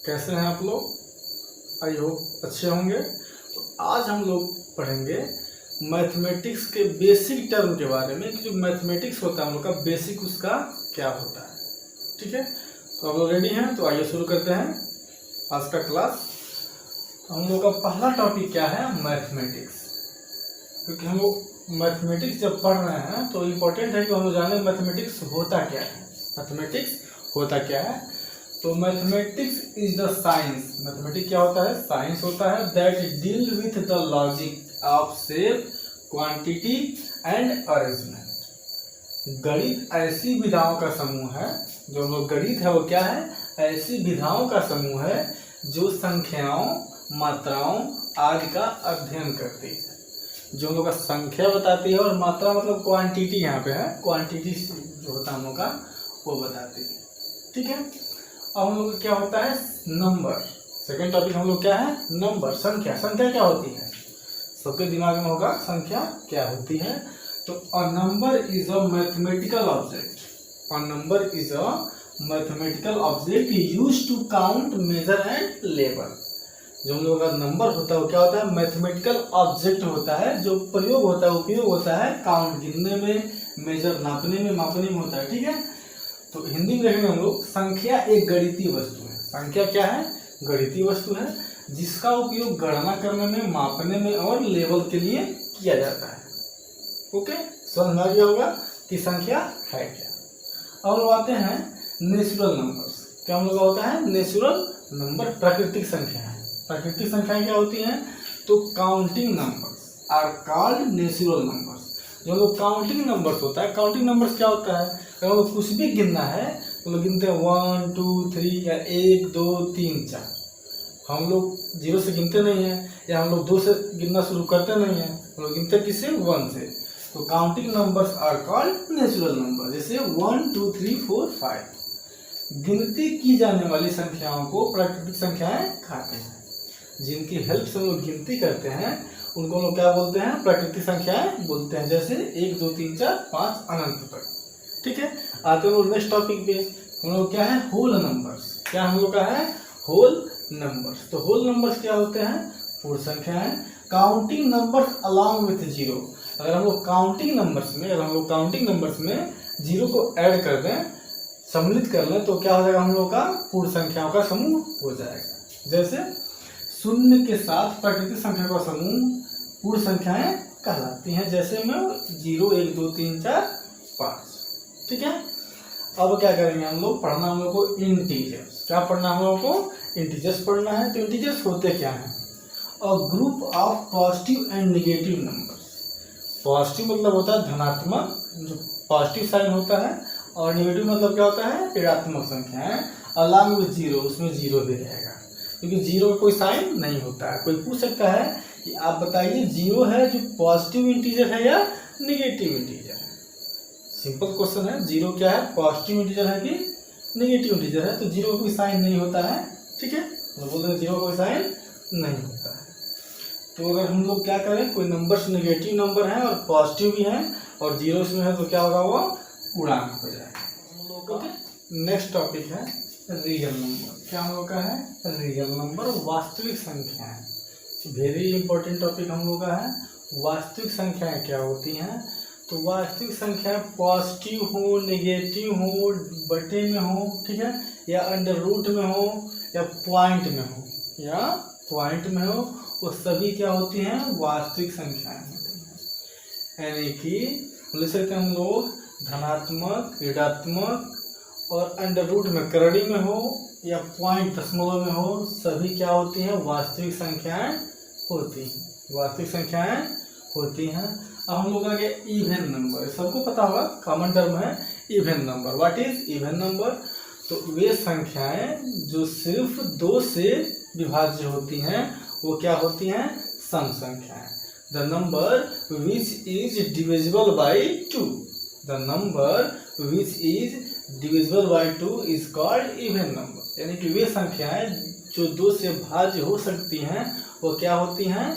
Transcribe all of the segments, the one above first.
कैसे हैं आप लोग? आई होप अच्छे होंगे। तो आज हम लोग पढ़ेंगे मैथमेटिक्स के बेसिक टर्म के बारे में कि जो मैथमेटिक्स होता है हम लोग का बेसिक उसका क्या होता है। ठीक है, तो आप लोग रेडी हैं? तो आइए शुरू करते हैं आज का क्लास। तो हम लोग का पहला टॉपिक क्या है? मैथमेटिक्स। क्योंकि हम लोग मैथमेटिक्स जब पढ़ रहे हैं तो इम्पोर्टेंट है कि हम लोग जाने मैथमेटिक्स होता क्या है। मैथमेटिक्स होता क्या है? तो mathematics is the science. Mathematics क्या होता है? साइंस होता है that deal with the logic of shape, quantity and arrangement. गणित ऐसी विधाओं का समूह है, जो लोग गणित है वो क्या है? ऐसी विधाओं का समूह है जो संख्याओं, मात्राओं आदि का अध्ययन करती है। जो हम लोग का संख्या बताती है और मात्रा मतलब क्वांटिटी, यहाँ पे है क्वांटिटी जो होता है हम लोग का वो बताती है। ठीक है, अब हम लोग क्या होता है? नंबर। सेकेंड टॉपिक हम लोग क्या है? नंबर, संख्या। संख्या क्या होती है? सबके दिमाग में होगा संख्या क्या होती है। तो a number is a mathematical object. A number is a mathematical object used to count, measure and label. जो हम लोग का नंबर होता है वो क्या होता है? मैथमेटिकल ऑब्जेक्ट होता है जो प्रयोग होता है, उपयोग होता है काउंट, गिनने में, मेजर नापने में, मापने में होता है। ठीक है, तो हिंदी में देखेंगे हम लोग, संख्या एक गणितीय वस्तु है। संख्या क्या है? गणितीय वस्तु है जिसका उपयोग गणना करने में, मापने में और लेवल के लिए किया जाता है। ओके, समझ में आ गया होगा कि संख्या है क्या। अब लोग आते हैं नेचुरल नंबर्स। क्या हम लोग का होता है? नेचुरल नंबर, प्राकृतिक संख्या है। प्राकृतिक संख्याएं क्या होती हैं? तो counting numbers are called natural numbers. जो लोग काउंटिंग नंबर्स होता है, काउंटिंग नंबर्स क्या होता है? अगर लोग कुछ भी गिनना है तो लोग गिनते हैं 1 2 3 या 1 2 3 4। हम लोग 0 से गिनते नहीं है, या हम लोग 2 से गिनना शुरू करते नहीं है, हम लोग गिनते किससे? 1 से। तो counting numbers are called natural number. जैसे 1 2 3 4 5। गिनती की जाने वाली संख्याओं को प्राकृतिक संख्याएं कहते हैं। जिनकी हेल्प से हम लोग गिनती करते हैं उनको लोग क्या बोलते हैं? प्राकृतिक संख्याएं बोलते हैं। जैसे 1 2 3 4 5 अनंत तक। ठीक है, आते हैं नेक्स्ट टॉपिक पे। हम लोग क्या है? Whole numbers. क्या हम लोग का है? Whole numbers. तो होल नंबर्स क्या होते हैं? पूर्ण संख्याएं। Counting numbers along with zero. अगर हम लोग काउंटिंग नंबर्स में जीरो को ऐड कर दें, सम्मिलित कर लें, तो क्या हो जाएगा? हम लोग का पूर्ण संख्याओं का समूह हो जाएगा। जैसे शून्य के साथ प्राकृतिक संख्या का समूह पूर्ण संख्याएं कहलाती हैं। जैसे में 0 1 2 3 4 5। ठीक है, अब क्या करेंगे हम लोग? पढ़ना हम लोग को इंटीजर्स। क्या पढ़ना हम लोग को? इंटीजर्स पढ़ना है। तो इंटीजर्स होते क्या हैं? A group of positive and negative numbers. Positive मतलब होता है धनात्मक, जो पॉजिटिव साइन होता है, और नेगेटिव मतलब क्या होता है? ऋणात्मक संख्याएं। अलॉन्ग विथ जीरो, उसमें जीरो भी रहेगा, क्योंकि जीरो का कोई साइन नहीं होता है। कोई पूछ सकता है कि आप बताइए जीरो है जो पॉजिटिव इंटीजर है या नेगेटिव इंटीजर है? सिंपल क्वेश्चन है। जीरो क्या है? पॉजिटिव इंटीजर है कि नेगेटिव इंटीजर है? तो जीरो का कोई साइन नहीं होता है। ठीक है, तो बोलते हैं जीरो का कोई साइन नहीं होता है। तो अगर हम लोग क्या करें, कोई नंबर नेगेटिव नंबर है और पॉजिटिव भी है और जीरो इसमें है, तो क्या होगा? वो पूर्णांक हो जाएगा। ओके, नेक्स्ट टॉपिक है रियल नंबर। क्या हम लोग का है? रियल नंबर, वास्तविक संख्याएं। वेरी इंपॉर्टेंट टॉपिक हम लोग का है। वास्तविक संख्याएं क्या होती हैं? तो वास्तविक संख्या पॉजिटिव हो, नेगेटिव हो, बटे में हो, ठीक है, या अंडर रूट में हो, या पॉइंट में हो, वो सभी क्या होती हैं? वास्तविक संख्याएं होती हैं। यानी कि बोल सकते हैं हम लोग धनात्मक, ऋणात्मक और अंडर रूट में, करड़ी में हो या पॉइंट दशमलव में हो, सभी क्या होती हैं? वास्तविक संख्याएं होती हैं। वास्तविक संख्याएं होती हैं। अब हम लोग आगे इवन नंबर। सबको पता होगा, कॉमन टर्म है even number. What is even number? तो वे संख्याएं जो सिर्फ 2 से विभाज्य होती हैं वो क्या होती हैं? सम संख्याएं। The number which is divisible by 2। The number which is divisible by 2 is called even number. यानी कि वे संख्याएं जो 2 से भाज्य हो सकती हैं वो क्या होती हैं?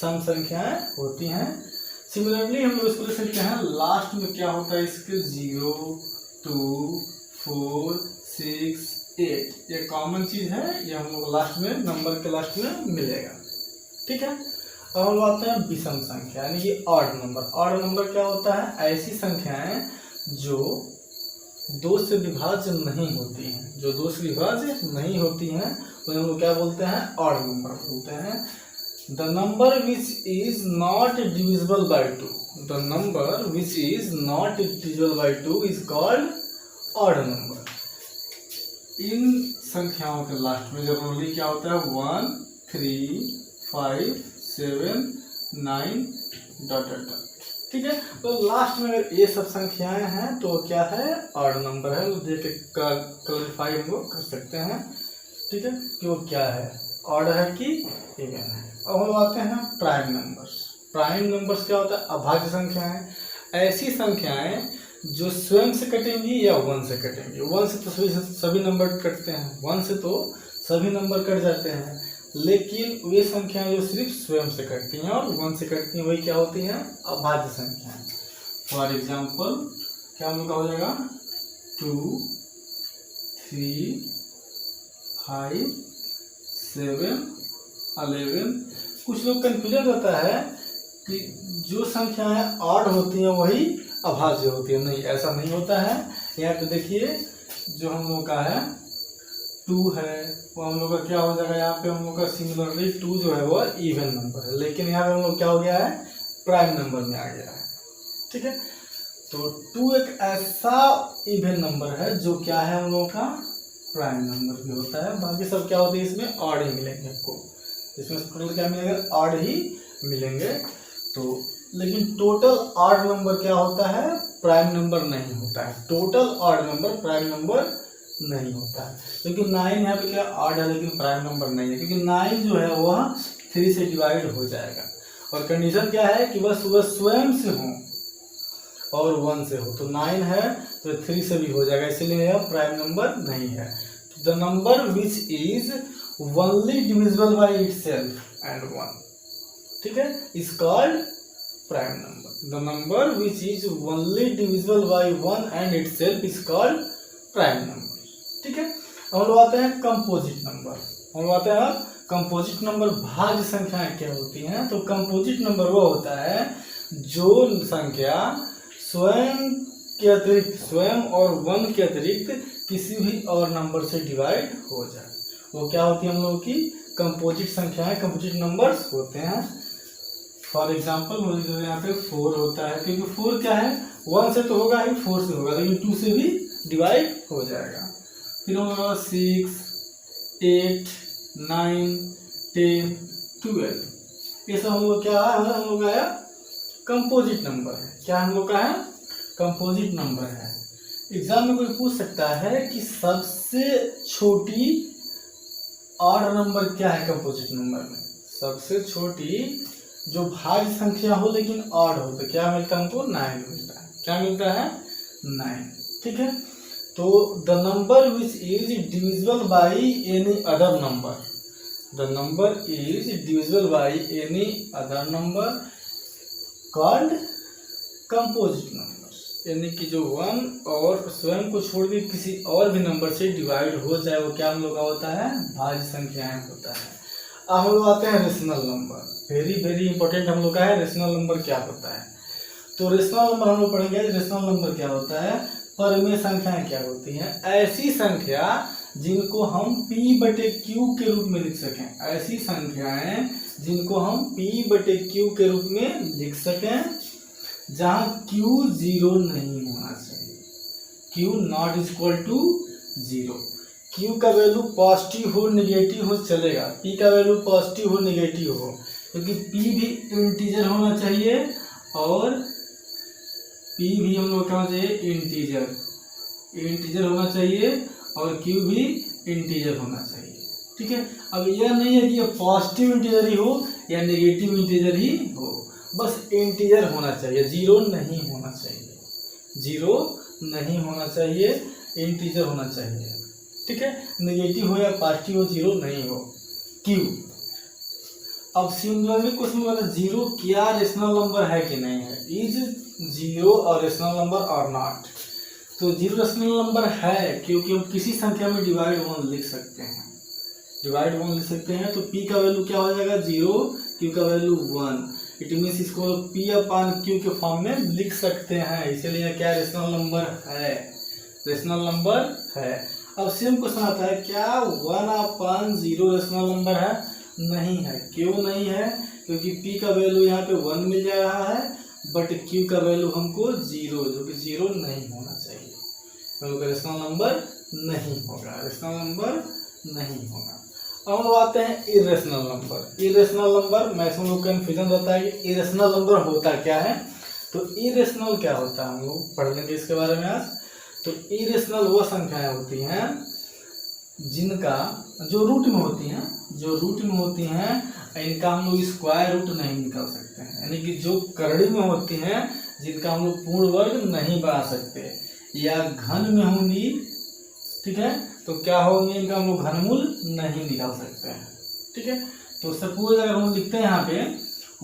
सम संख्याएं होती हैं। सिमिलरली हम लोग इसको लिख सकते हैं, लास्ट में क्या होता है इसके? 0 2 4 6 8, ये कॉमन चीज है, ये हम लोग लास्ट में नंबर के लास्ट में मिलेगा। ठीक है, अब हम आते हैं विषम संख्या यानी कि ऑड नंबर। ऑड नंबर क्या होता है? ऐसी संख्याएं जो 2 से विभाज्य नहीं होती हैं, जो 2 से विभाज्य नहीं होती हैं उन्हें हम लोग क्या बोलते हैं? ऑड नंबर बोलते हैं। The number which is not divisible by 2, the number which is not divisible by 2 is called odd number. इन संख्याओं के लास्ट में जनरली क्या होता है? 1, 3, 5, 7, 9 ... ठीक है, तो लास्ट में अगर ये सब संख्याएं हैं तो क्या है? ऑड नंबर है। देख के क्लैरिफाई हम लोग कर सकते हैं। ठीक है, कि वो क्या है, ऑड है कि इवन है। अब हम आते हैं प्राइम नंबर्स। प्राइम नंबर्स क्या होता है? अभाज्य संख्याएं, ऐसी संख्याएं जो स्वयं से कटेंगी या 1 से कटेंगी। 1 से तो सभी नंबर कटते हैं, 1 से तो सभी नंबर कट जाते हैं, लेकिन वे संख्याएं जो सिर्फ स्वयं से कटती हैं और 1 से कटती हैं वही क्या होती हैं? अभाज्य संख्याएं। फॉर एग्जाम्पल क्या हम लोग का हो जाएगा? 2, 3, 5, 7, 11। कुछ लोग कंफ्यूजन होता है कि जो संख्याएं ऑड होती हैं वही अभाज्य होती है। नहीं, ऐसा नहीं होता है। यहाँ पे देखिए जो हम लोग का है 2 है, वो हम लोग का क्या हो जाएगा? यहाँ पे हम लोग का सिमिलरली 2 जो है वो इवन नंबर है, लेकिन यहाँ पे हम लोग क्या हो गया है? प्राइम नंबर में आ गया है। ठीक है, तो 2 एक ऐसा इवन नंबर है जो क्या है? हम लोगों का प्राइम नंबर भी होता है। बाकी सब क्या होते हैं? इसमें ऑड ही मिलेंगे आपको, इसमें टोटल क्या मिलेगा? ऑड ही मिलेंगे। तो लेकिन टोटल ऑड नंबर क्या होता है? प्राइम नंबर नहीं होता है। Total odd number prime number नहीं होता है, क्योंकि 9 यहाँ पे क्या ऑड है लेकिन प्राइम नंबर नहीं है, क्योंकि 9 जो है वह 3 से डिवाइड हो जाएगा। और कंडीशन क्या है कि बस वह स्वयं से हो और 1 से हो। तो 9 है तो 3 से भी हो जाएगा, इसलिए यह प्राइम नंबर नहीं है। The number which is only divisible by itself and 1, ठीक है, is called prime number. The number which is only divisible by 1 and itself is called prime number. ठीक है, हम लोग आते हैं कंपोजिट नंबर। हम लोग आते हैं कंपोजिट नंबर। भाज्य संख्याएं क्या होती हैं? तो कंपोजिट नंबर वो होता है जो संख्या स्वयं के अतिरिक्त, स्वयं और 1 के अतिरिक्त किसी भी और नंबर से डिवाइड हो जाए, वो क्या होती है? हम लोग की कंपोजिट संख्याएं, कंपोजिट नंबर्स होते हैं। फॉर एग्जाम्पल मुझे यहाँ पे 4 होता है, क्योंकि 4 क्या है? 1 से तो होगा ही, 4 से होगा, लेकिन 2 से भी डिवाइड हो जाएगा। फिर हम लोग 6, 8, 9, 10, 12, ये सब हम लोग क्या है? हम लोग आया कंपोजिट नंबर है। क्या हम लोग का है? कंपोजिट नंबर है। एग्जाम में कोई पूछ सकता है कि सबसे छोटी ऑड नंबर क्या है कंपोजिट नंबर में? सबसे छोटी जो भाज्य संख्या हो लेकिन ऑड हो, तो क्या मिलता है हमको? 9 मिलता है। क्या मिलता है? 9। ठीक है, तो the number which is divisible by any other number, the number is divisible by any other number called composite number, यानी कि जो 1 और स्वयं को छोड़ के किसी और भी नंबर से डिवाइड हो जाए वो क्या हम लोग का होता है? भाज्य संख्याएं होता है। अब हम लोग आते हैं rational number. Very very important हम लोग का है रेशनल नंबर क्या होता है। तो रेशनल नंबर हम लोग पढ़ेंगे। रेशनल नंबर क्या होता है? परमेय संख्याएं क्या होती हैं? ऐसी संख्या जिनको हम p/q के रूप में लिख सकें, ऐसी संख्याएं जिनको हम p/q के रूप में लिख सकें जहां q 0 नहीं होना चाहिए, q not equal to 0। q का वैल्यू पॉजिटिव हो नेगेटिव हो चलेगा, p का वैल्यू पॉजिटिव हो नेगेटिव हो, क्योंकि p भी इंटीजर होना चाहिए और p भी हम लोग क्या होना चाहिए? इंटीजर होना चाहिए और q भी इंटीजर होना चाहिए। ठीक है, अब यह नहीं है कि ये पॉजिटिव इंटीजर ही हो या नेगेटिव इंटीजर ही हो, बस इंटीजर होना चाहिए, 0 नहीं होना चाहिए, 0 नहीं होना चाहिए, इंटीजर होना चाहिए। ठीक है, नेगेटिव हो या पॉजिटिव हो, 0 नहीं हो। q अब सिमिलरली क्वेश्चन में 0 क्या रेशनल नंबर है कि नहीं है? इज 0 और रेशनल नंबर और नॉट? तो जीरो रेशनल नंबर है क्योंकि हम किसी संख्या में डिवाइड 1 लिख सकते हैं, डिवाइड 1 लिख सकते हैं। तो p का वैल्यू क्या हो जाएगा 0, q का वैल्यू 1। इट मीन्स इसको p अपान q के फॉर्म में लिख सकते हैं, इसीलिए क्या रेशनल नंबर है, रेशनल नंबर है। अब सेम क्वेश्चन आता है, क्या 1 अपान 0 रेशनल नंबर है? नहीं है। क्यों नहीं है? क्योंकि p का वैल्यू यहाँ पे 1 मिल जा रहा है, बट q का वैल्यू हमको 0, जो कि 0 नहीं होना चाहिए, क्योंकि रेशनल नंबर नहीं होगा, रेशनल नंबर नहीं होगा। अब हम लोग आते हैं irrational number. Irrational number maximum लोग कन्फ्यूजन रहता है कि इरेशनल नंबर होता क्या है। तो इरेशनल क्या होता है हम लोग पढ़ लेंगे इसके बारे में आज। तो इरेशनल वो संख्याएं होती हैं जिनका जो रूट में होती हैं, जो रूट में होती हैं, इनका हम लोग स्क्वायर रूट नहीं निकाल सकते हैं, यानी कि जो करड़ी में होती हैं जिनका हम लोग पूर्ण वर्ग नहीं बना सकते, या घन में होंगी, ठीक है, तो क्या होंगे इनका हम लोग घनमूल नहीं निकाल सकते हैं, ठीक है। तो सपोज अगर हम लिखते हैं यहाँ पे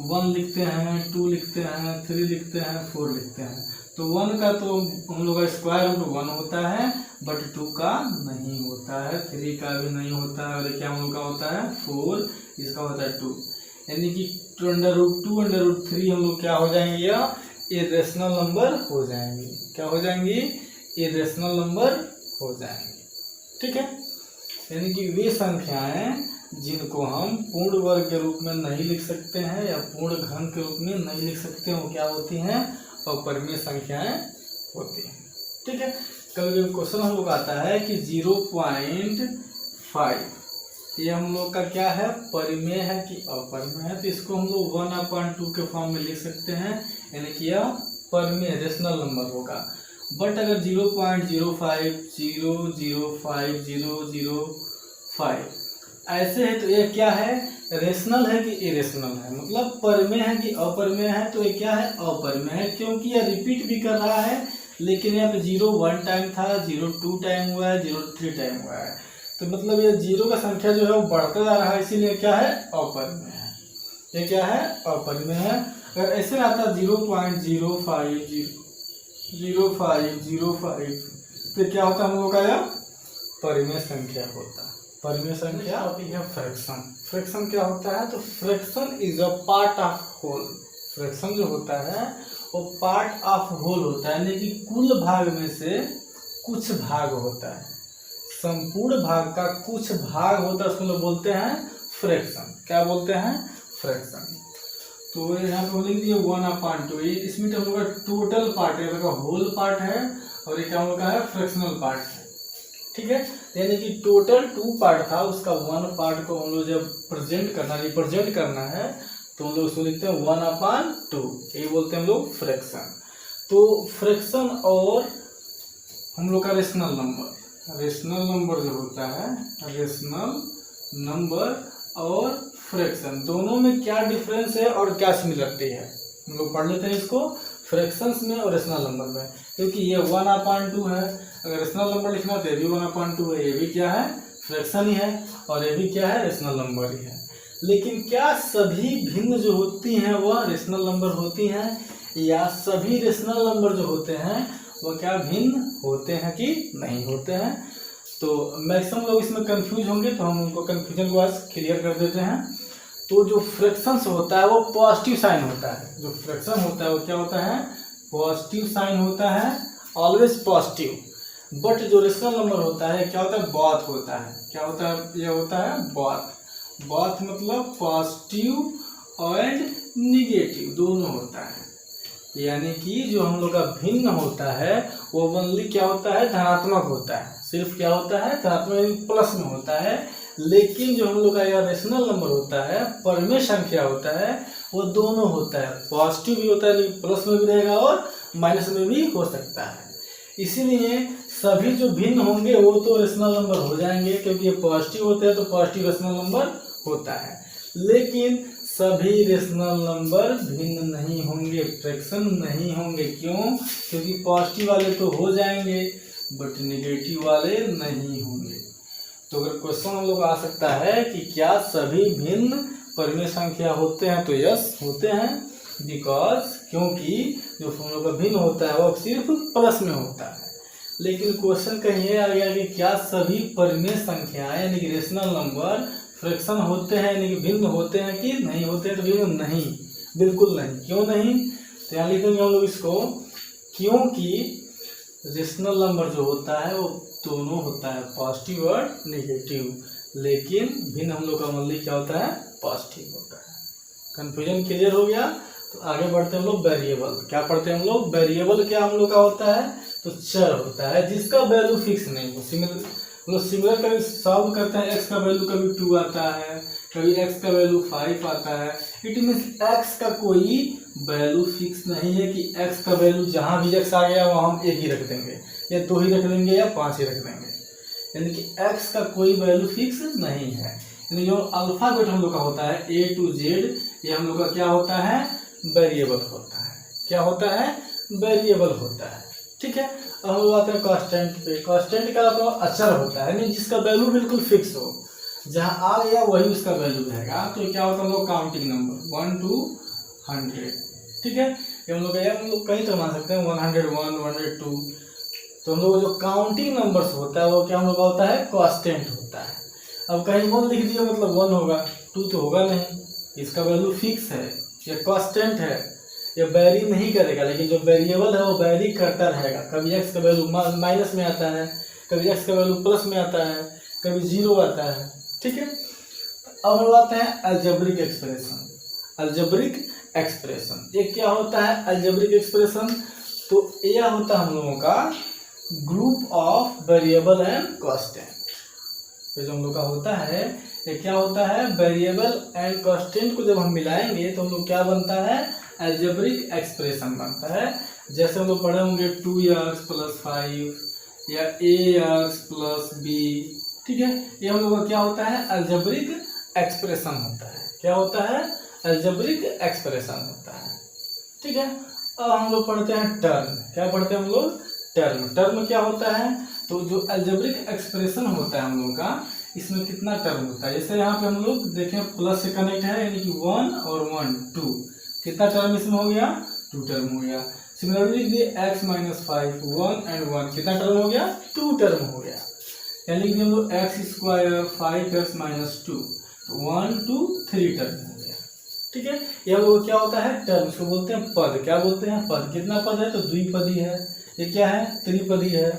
1 लिखते हैं, 2 लिखते हैं, 3 लिखते हैं, 4 लिखते हैं, तो 1 का तो हम लोग का स्क्वायर रूट 1 होता है, बट 2 का नहीं होता है, 3 का भी नहीं होता है, और क्या हम लोग का होता है 4, इसका होता है 2, यानी कि 2√2 √3 हम लोग क्या हो जाएंगे, या इरेशनल नंबर हो जाएंगे। क्या हो जाएंगी? इरेशनल नंबर हो जाएंगे, ठीक है। यानी कि वे संख्याएं जिनको हम पूर्ण वर्ग के रूप में नहीं लिख सकते हैं या पूर्ण घन के रूप में नहीं लिख सकते, वो क्या होती हैं? अपरिमेय संख्याएं होती हैं, ठीक है। कभी कभी क्वेश्चन हम लोग आता है कि 0.5 ये हम लोग का क्या है, परिमेय है कि अपरिमेय है, तो इसको हम लोग 1/2 के फॉर्म में लिख सकते हैं, यानी कि यह परिमेय रेशनल नंबर होगा। बट अगर 0.05005 ऐसे है तो ये क्या है, रेशनल है कि इरेशनल है, मतलब परिमेय है कि अपरिमेय है, तो ये क्या है, अपरिमेय है, क्योंकि यह रिपीट भी कर रहा है, लेकिन यहाँ पे 0 1 टाइम था, 0 2 टाइम हुआ है, 0 3 टाइम हुआ है, तो मतलब ये 0 का संख्या जो है वो बढ़ता जा रहा है, इसीलिए क्या है, अपरिमेय है। ये क्या है, अपरिमेय है। अगर ऐसे आता 0.0505 तो क्या होता है हम लोग का, यह परिमेय संख्या होता है। परिमेय संख्या है फ्रैक्शन। फ्रैक्शन क्या होता है, तो fraction is a part of whole. Fraction जो होता है वो पार्ट ऑफ होल होता है, यानी कि कुल भाग में से कुछ भाग होता है, संपूर्ण भाग का कुछ भाग होता है, उसको लोग बोलते हैं फ्रैक्शन। क्या बोलते हैं, फ्रैक्शन। तो यहाँ पे बोलेंगे 1/2, ये इसमें हम लोग का टोटल पार्ट है, होल पार्ट है, और ये क्या हम लोग का है, फ्रैक्शनल पार्ट है, ठीक है। यानी कि टोटल 2 पार्ट था, उसका 1 पार्ट को हम लोग जब रिप्रेजेंट करना है, तो हम लोग उसको लिखते हैं 1/2, ये बोलते हैं हम लोग फ्रैक्शन। तो फ्रैक्शन और हम लोग का रेशनल नंबर जो होता है, रेशनल नंबर और फ्रैक्शन दोनों में क्या डिफरेंस है और क्या सिमिलरिटी है, हम लोग पढ़ लेते हैं इसको फ्रैक्शंस में और रेशनल नंबर में। क्योंकि ये 1/2 है, अगर रेशनल नंबर लिखना तो ये भी 1/2 है, ये भी क्या है, फ्रैक्शन ही है, और ये भी क्या है, रेशनल नंबर ही है। लेकिन क्या सभी भिन्न जो होती हैं वह रेशनल नंबर होती हैं, या सभी रेशनल नंबर जो होते हैं वह क्या भिन्न होते हैं कि नहीं होते हैं? तो मैक्सिमम लोग इसमें कंफ्यूज होंगे, तो हम उनको कंफ्यूजन को आज क्लियर कर देते हैं। तो जो फ्रैक्शंस होता है वो पॉजिटिव साइन होता है, जो फ्रैक्शन होता है वो क्या होता है, पॉजिटिव साइन होता है, ऑलवेज पॉजिटिव। बट जो रेशनल नंबर होता है क्या होता है, बॉथ होता है। क्या होता है, ये होता है बॉथ मतलब पॉजिटिव एंड निगेटिव दोनों होता है। यानी कि जो हम लोग का भिन्न होता है वो ओनली क्या होता है, धनात्मक होता है, सिर्फ क्या होता है, धनात्मक प्लस में होता है। लेकिन जो हम लोग का यह रेशनल नंबर होता है, परिमेय संख्या होता है, वो दोनों होता है, पॉजिटिव भी होता है, प्लस में भी रहेगा और माइनस में भी हो सकता है। इसीलिए सभी जो भिन्न होंगे वो तो रेशनल नंबर हो जाएंगे, क्योंकि ये पॉजिटिव होते हैं तो पॉजिटिव रेशनल नंबर होता है। लेकिन सभी रेशनल नंबर भिन्न नहीं होंगे, फ्रैक्शन नहीं होंगे। क्यों? क्योंकि पॉजिटिव वाले तो हो जाएंगे बट निगेटिव वाले नहीं होंगे। तो अगर क्वेश्चन हम लोग आ सकता है कि क्या सभी भिन्न परिमेय संख्या होते हैं, तो यस होते हैं, बिकॉज क्योंकि जो हम लोग का भिन्न होता है वो सिर्फ प्लस में होता है, लेकिन क्वेश्चन कहीं ये आ गया कि क्या सभी परिमेय संख्याएं यानी कि रेशनल नंबर फ्रैक्शन होते हैं यानी कि भिन्न होते हैं कि नहीं होते हैं, तो बिल्कुल नहीं, बिल्कुल नहीं। क्यों नहीं? तो यहाँ लिखेंगे हम लोग इसको, क्योंकि रेशनल नंबर जो होता है वो दोनों होता है पॉजिटिव और नेगेटिव, लेकिन भिन्न हम लोग का मतलब क्या होता है, पॉजिटिव होता है। कंफ्यूजन क्लियर हो गया? तो आगे बढ़ते हैं हम लोग वेरिएबल। क्या पढ़ते हैं हम लोग? वेरिएबल क्या हम लोग का होता है, तो चर होता है जिसका वैल्यू फिक्स नहीं हो। सिमिलर कभी सॉल्व करते हैं, एक्स का वैल्यू कभी 2 आता है, कभी एक्स का वैल्यू 5 आता है। इट मीन्स एक्स का कोई वैल्यू फिक्स नहीं है कि एक्स का वैल्यू जहां भी एक्स आ गया वहां हम 1 ही रख देंगे या 2 ही रख देंगे या 5 ही रख देंगे, यानी कि एक्स का कोई वैल्यू फिक्स नहीं है। यानी जो अल्फाबेट हम लोग का होता है A to Z, ये हम लोग का क्या होता है, वेरिएबल होता है। क्या होता है? वेरिएबल होता है। ठीक है, अब हम लोग आते हैं कांस्टेंट पे। कांस्टेंट का तो अचर होता है, यानी जिसका वैल्यू बिल्कुल फिक्स हो, जहां आ गया वही उसका वैल्यू रहेगा। तो क्या होता है हम लोग काउंटिंग नंबर 1 to 100। ठीक है, ये हम लोग कई तरह मान सकते हैं, 101, 102। तो हम लोग जो काउंटिंग नंबर्स होता है वो क्या हम लोग का होता है, कांस्टेंट होता है। अब कहीं 1 लिख दिया मतलब 1 होगा, 2 तो होगा नहीं, इसका वैल्यू फिक्स है, ये कांस्टेंट है, ये वेरी नहीं करेगा। लेकिन जो वेरिएबल है वो वेरी करता रहेगा, कभी एक्स का वैल्यू माइनस में आता है, कभी एक्स का वैल्यू प्लस में आता है, कभी 0 आता है। ठीक है, अब हम आते हैं अलजेब्रिक एक्सप्रेशन। अलजेब्रिक एक्सप्रेशन ये क्या होता है? अलजेब्रिक एक्सप्रेशन तो यह होता है हम लोगों का group of variable and constant. ये जो हम लोग का होता है ये क्या होता है, वेरिएबल एंड कांस्टेंट को जब हम मिलाएंगे तो हम लोग क्या बनता है, अलजेब्रिक एक्सप्रेशन बनता है। जैसे हम लोग पढ़े होंगे 2x + 5 या ax + b। ठीक है, ये हम लोग का क्या होता है, अलजेब्रिक एक्सप्रेशन होता है। क्या होता है? अलजेब्रिक एक्सप्रेशन होता है। ठीक है, अब हम लोग पढ़ते हैं टर्म। क्या पढ़ते हैं हम लोग? टर्म। टर्म क्या होता है, तो जो अलजेब्रिक एक्सप्रेशन होता है हम लोग का, इसमें कितना टर्म होता है। जैसे यहाँ पे हम लोग देखें प्लस से कनेक्ट है, यानी कि 1 और 1 2, कितना टर्म इसमें हो गया, 2 टर्म हो गया। सिमिलरली लिख दिए x - 5 1 and 1, कितना टर्म हो गया, 2 टर्म हो गया। यानी लिख दिए हम लोग x² 5x - 2, 1 2 3 टर्म हो गया। ठीक है, ये हम लोग क्या होता है, टर्म। इसको बोलते हैं पद। क्या बोलते हैं, पद। कितना पद है, तो द्विपदी है। ये क्या है, त्रिपदी है।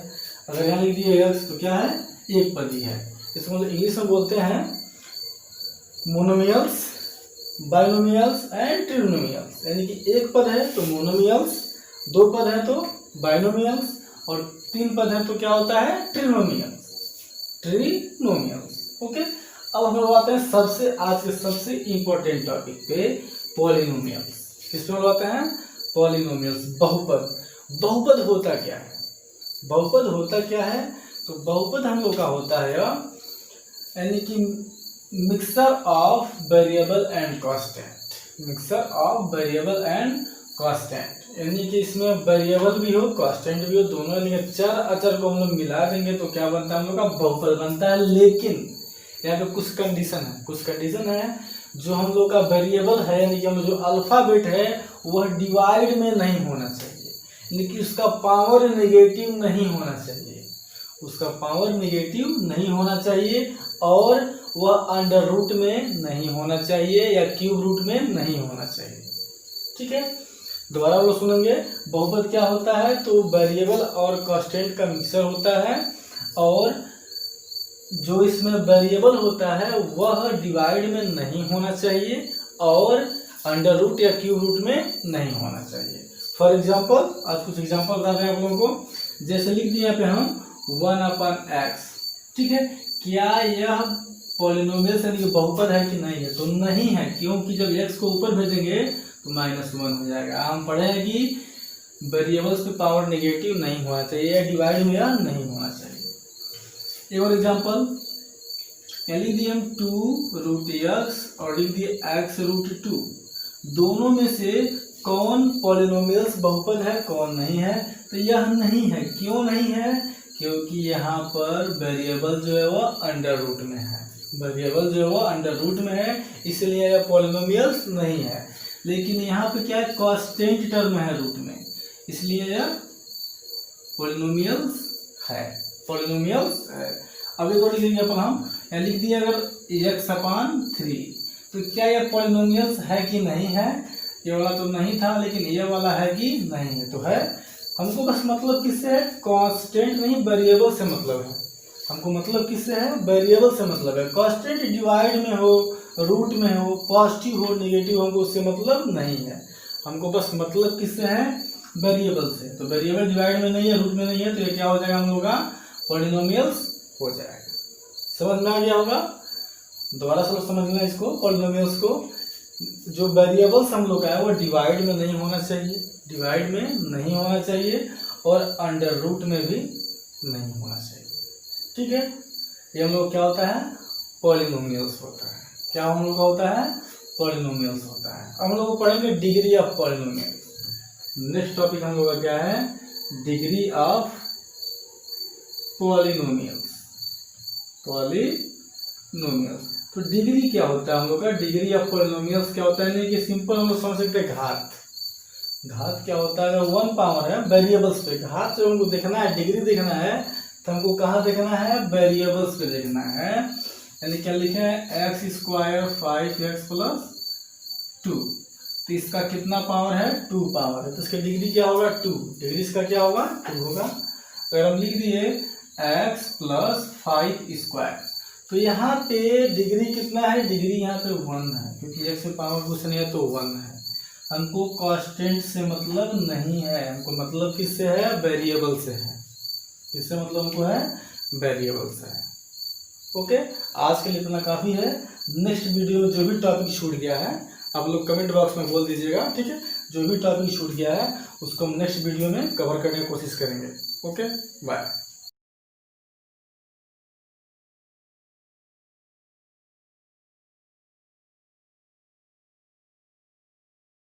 अगर यहाँ लिख दिए x तो क्या है, एक पदी है। इसको मतलब इंग्लिश में बोलते हैं मोनोमियल्स, बाइनोमियल्स एंड ट्रिनोमियल्स। यानी कि एक पद है तो मोनोमियल्स, 2 पद है तो बाइनोमियल्स, और 3 पद है तो क्या होता है, ट्रिनोमियल्स। ट्रिनोमियल्स। ओके, अब हम लोग आते हैं आज के सबसे इंपॉर्टेंट टॉपिक पे, पॉलिनोमियल्स। किस पे आते हैं, पॉलिनोमियल्स, बहुपद। बहुपद होता क्या है, बहुपद होता क्या है, तो बहुपद हम लोग का होता है यानी कि mixer of variable and constant. Mixer of variable and constant, यानी कि इसमें वेरिएबल भी हो कांस्टेंट भी हो, दोनों। लेकिन चर अचर को हम लोग मिला देंगे तो क्या बनता है, हम लोग का बहुपद बनता है। लेकिन यहाँ पे कुछ कंडीशन है, जो हम लोग का वेरिएबल है यानी कि हम जो अल्फाबेट है वह डिवाइड में नहीं होना चाहिए, यानी कि उसका पावर नेगेटिव नहीं होना चाहिए, उसका पावर नेगेटिव नहीं होना चाहिए, और वह अंडर रूट में नहीं होना चाहिए या क्यूब रूट में नहीं होना चाहिए। ठीक है, दोबारा वो सुनेंगे। बहुपद क्या होता है, तो वेरिएबल और कांस्टेंट का मिक्सर होता है, और जो इसमें वेरिएबल होता है वह डिवाइड में नहीं होना चाहिए और अंडर रूट या क्यूब रूट में नहीं होना चाहिए। फॉर एग्जाम्पल, आज कुछ एग्जाम्पल बता रहे हैं आप लोगों को। जैसे लिख दिए यहाँ पे हम 1/x। ठीक है, क्या यह पॉलिनोमियल यानी कि बहुपद है कि नहीं है, तो नहीं है, क्योंकि जब x को ऊपर भेजेंगे तो -1 हो जाएगा। हम पढ़े हैं कि वेरिएबल्स पे पावर नेगेटिव नहीं होना चाहिए या डिवाइड में नहीं होना चाहिए। एक और एग्जाम्पल, लिख दिए हम 2√x और लिख दिए x√2। दोनों में से कौन पॉलिनोमियल्स बहुपद है, कौन नहीं है, तो यह नहीं है। क्यों नहीं है, क्योंकि यहाँ पर वेरिएबल जो है वो अंडर रूट में है, वेरिएबल जो है वो अंडर रूट में है, इसलिए यह पॉलिनोमियल्स नहीं है। लेकिन यहाँ पे क्या है, कांस्टेंट टर्म है रूट में, इसलिए यह पॉलिनोमियल्स है, पॉलिनोमियल्स है। अब एक और लिखेंगे अपन हम, यहाँ लिख दिए अगर x/3, तो क्या ये पॉलिनोमियल्स है कि नहीं है? ये वाला तो नहीं था, लेकिन ये वाला है कि नहीं है? तो है। हमको बस मतलब किससे है? कांस्टेंट नहीं, वेरिएबल से मतलब है। हमको मतलब किससे है? वेरिएबल से मतलब है। कांस्टेंट डिवाइड में हो, रूट में हो, पॉजिटिव हो, नेगेटिव, हमको उससे मतलब नहीं है। हमको बस मतलब किससे है? वेरिएबल से। तो वेरिएबल डिवाइड में नहीं है, रूट में नहीं है, तो ये क्या हो जाएगा हम लोग का? पॉलिनोमियल्स हो जाएगा। समझ में आ गया होगा? दोबारा से समझना इसको, पॉलिनोमियल्स को। जो वेरिएबल्स हम लोग का है वो डिवाइड में नहीं होना चाहिए, डिवाइड में नहीं होना चाहिए, और अंडर रूट में भी नहीं होना चाहिए। ठीक है, ये हम लोग क्या होता है? पॉलिनोमियल्स होता है। क्या हम लोग का होता है? पॉलिनोमियल्स होता है। हम लोग पढ़ेंगे degree of polynomials. Next topic हम लोग का क्या है? Degree of polynomials. पॉलिनोमियल्स, तो डिग्री क्या होता है हम लोग का? डिग्री ऑफ पॉलिनोमियल्स क्या होता है? नहीं कि सिंपल हम लोग समझ सकते हैं घात। घात क्या होता है? अगर 1 पावर है वेरिएबल्स पे, घात जब हमको देखना है, डिग्री देखना है, तो हमको कहाँ देखना है? वेरिएबल्स पे देखना है। यानी क्या लिखे हैं? x² 5x + 2, तो इसका कितना पावर है? 2 पावर है, तो इसका डिग्री क्या होगा? 2। डिग्री इसका क्या होगा? 2 होगा। अगर हम लिख दिए x + 5², तो यहाँ पे डिग्री कितना है? डिग्री यहाँ पे 1 है, क्योंकि x से पावर कुछ नहीं है तो 1 है। हमको कांस्टेंट से मतलब नहीं है, हमको मतलब किससे है? वेरिएबल से है। किससे मतलब हमको है? वेरिएबल से है। ओके, आज के लिए इतना काफी है। नेक्स्ट वीडियो में जो भी टॉपिक छूट गया है आप लोग कमेंट बॉक्स में बोल दीजिएगा, ठीक है? जो भी टॉपिक छूट गया है उसको हम नेक्स्ट वीडियो में कवर करने की कोशिश करेंगे। Okay, bye.